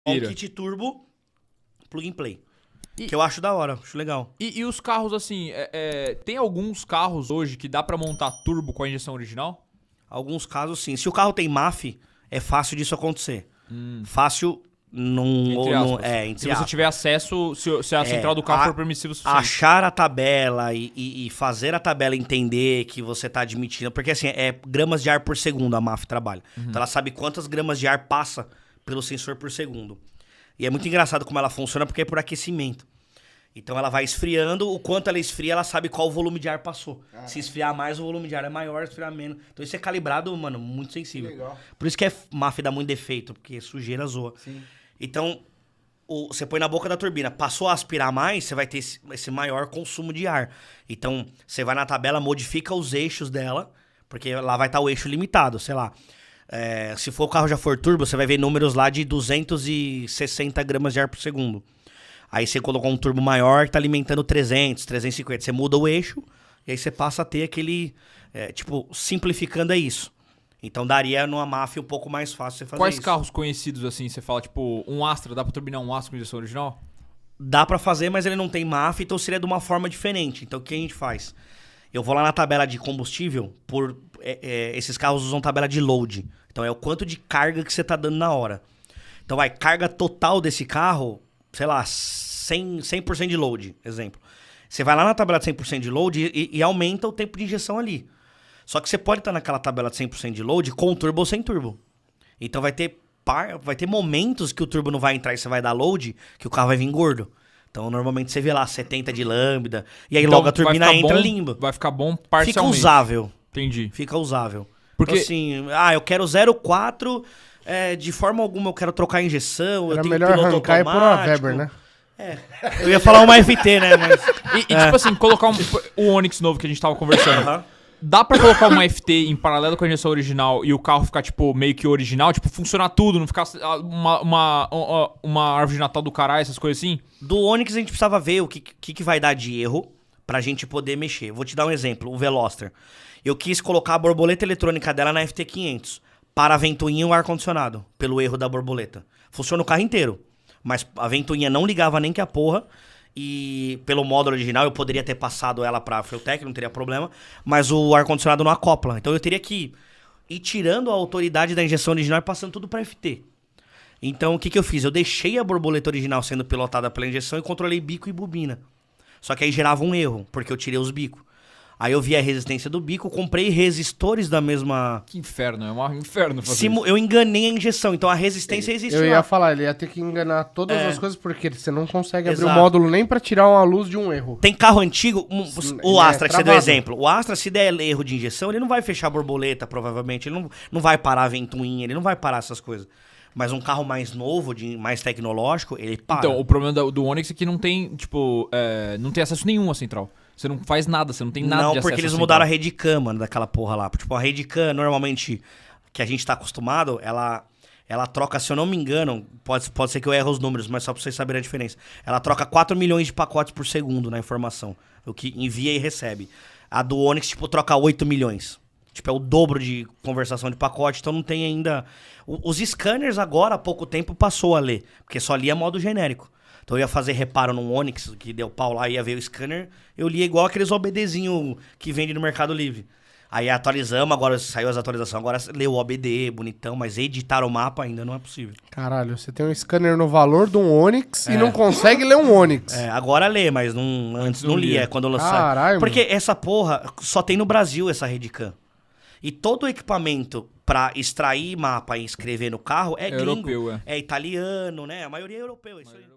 Um Vira. kit turbo, plug and play. E- Que eu acho da hora, acho legal. E os carros, assim, tem alguns carros hoje que dá pra montar turbo com a injeção original? Alguns casos, sim. Se o carro tem MAF, é fácil disso acontecer. Fácil não... Entre aspas. entre Se você aspas. tiver acesso, se a central do carro for permissiva o suficiente. Achar a tabela e fazer a tabela entender que você tá admitindo... Porque, assim, é gramas de ar por segundo a MAF trabalha. Então, ela sabe quantas gramas de ar passa pelo sensor por segundo. E é muito engraçado como ela funciona, porque é por aquecimento. Então, ela vai esfriando. O quanto ela esfria, ela sabe qual volume de ar passou. Se esfriar mais, o volume de ar é maior. Se esfriar menos. Então, isso é calibrado, mano, muito sensível. Legal. Por isso que MAF dá muito defeito, porque sujeira zoa. Sim. Então, você põe na boca da turbina, passou a aspirar mais, você vai ter esse maior consumo de ar. Então, você vai na tabela, modifica os eixos dela, porque lá vai estar o eixo limitado, sei lá. Se for o carro já for turbo, você vai ver números lá de 260 gramas de ar por segundo. Aí você colocou um turbo maior que tá alimentando 300, 350. Você muda o eixo e aí você passa a ter aquele... simplificando é isso. Então daria numa MAF um pouco mais fácil você fazer Quais isso. carros conhecidos, assim, você fala, tipo, um Astra, dá pra turbinar um Astra com injeção original? Dá pra fazer, mas ele não tem MAF, então seria de uma forma diferente. Então o que a gente faz? Eu vou lá na tabela de combustível, esses carros usam tabela de load. Então é o quanto de carga que você tá dando na hora. Então carga total desse carro, sei lá, 100% de load, exemplo. Você vai lá na tabela de 100% de load e aumenta o tempo de injeção ali. Só que você pode estar naquela tabela de 100% de load com turbo ou sem turbo. Então vai ter momentos que o turbo não vai entrar e você vai dar load, que o carro vai vir gordo. Então normalmente você vê lá 70 de lambda, e aí Então, logo a turbina vai ficar entra bom, limbo. Vai ficar bom Fica parcialmente. usável. Entendi. Fica usável. Porque- Então, assim, eu quero 0,4, de forma alguma eu quero trocar a injeção. eu Era tenho melhor piloto arrancar e pôr uma automático. Weber, né? Eu ia falar uma FT, né? Mas. Tipo assim, colocar o Onix novo que a gente tava conversando. Aham. Dá pra colocar uma FT em paralelo com a injeção original e o carro ficar, tipo, meio que original? Tipo, funcionar tudo, não ficar uma árvore de Natal do caralho, essas coisas assim? Do Onix a gente precisava ver o que vai dar de erro pra gente poder mexer. Vou te dar um exemplo, o Veloster. Eu quis colocar a borboleta eletrônica dela na FT500 para a ventoinha e o ar-condicionado, pelo erro da borboleta. Funciona o carro inteiro, mas a ventoinha não ligava nem que a porra. E pelo módulo original eu poderia ter passado ela pra Freutec, não teria problema. Mas o ar-condicionado não acopla. Então eu teria que ir tirando a autoridade da injeção original e passando tudo pra FT. Então o que eu fiz? Eu deixei a borboleta original sendo pilotada pela injeção e controlei bico e bobina. Só que aí gerava um erro, porque eu tirei os bicos. Aí eu vi a resistência do bico, comprei resistores da mesma... Que inferno, é um inferno fazer isso. Eu enganei a injeção, então a resistência existe Eu lá. ia falar, ele ia ter que enganar todas as coisas, porque você não consegue abrir o Exato. módulo nem pra tirar uma luz de um erro. Tem carro antigo, o ele é Astra que você deu travado. exemplo. O Astra, se der erro de injeção, ele não vai fechar a borboleta, provavelmente. Ele não vai parar a ventoinha, ele não vai parar essas coisas. Mas um carro mais novo, mais tecnológico, ele para. Então, o problema do Onix é que não tem, tipo, não tem acesso nenhum à central. Você não faz nada, você não tem nada de Não, acesso porque eles à mudaram a central. Redicam, mano, daquela porra lá. Tipo, a Redicam, normalmente, que a gente tá acostumado, ela troca, se eu não me engano, pode ser que eu erre os números, mas só pra vocês saberem a diferença. Ela troca 4 milhões de pacotes por segundo na informação. O que envia e recebe. A do Onix, tipo, troca 8 milhões. Tipo, é o dobro de conversação de pacote, então não tem ainda... Os scanners agora, há pouco tempo, passou a ler, porque só lia modo genérico. Então eu ia fazer reparo num Onix, que deu pau lá, ia ver o scanner, eu lia igual aqueles OBDzinho que vende no Mercado Livre. Aí atualizamos, agora saiu as atualizações, agora leu o OBD, bonitão, mas editar o mapa ainda não é possível. Caralho, você tem um scanner no valor de um Onix e não consegue ler um Onix. Agora lê, mas antes não lia, quando lançaram. Caralho, Porque essa porra só tem no Brasil, essa Redicam. E todo o equipamento pra extrair mapa e escrever no carro é gringo. Europeu, É italiano, né? A maioria é europeu. Isso aí.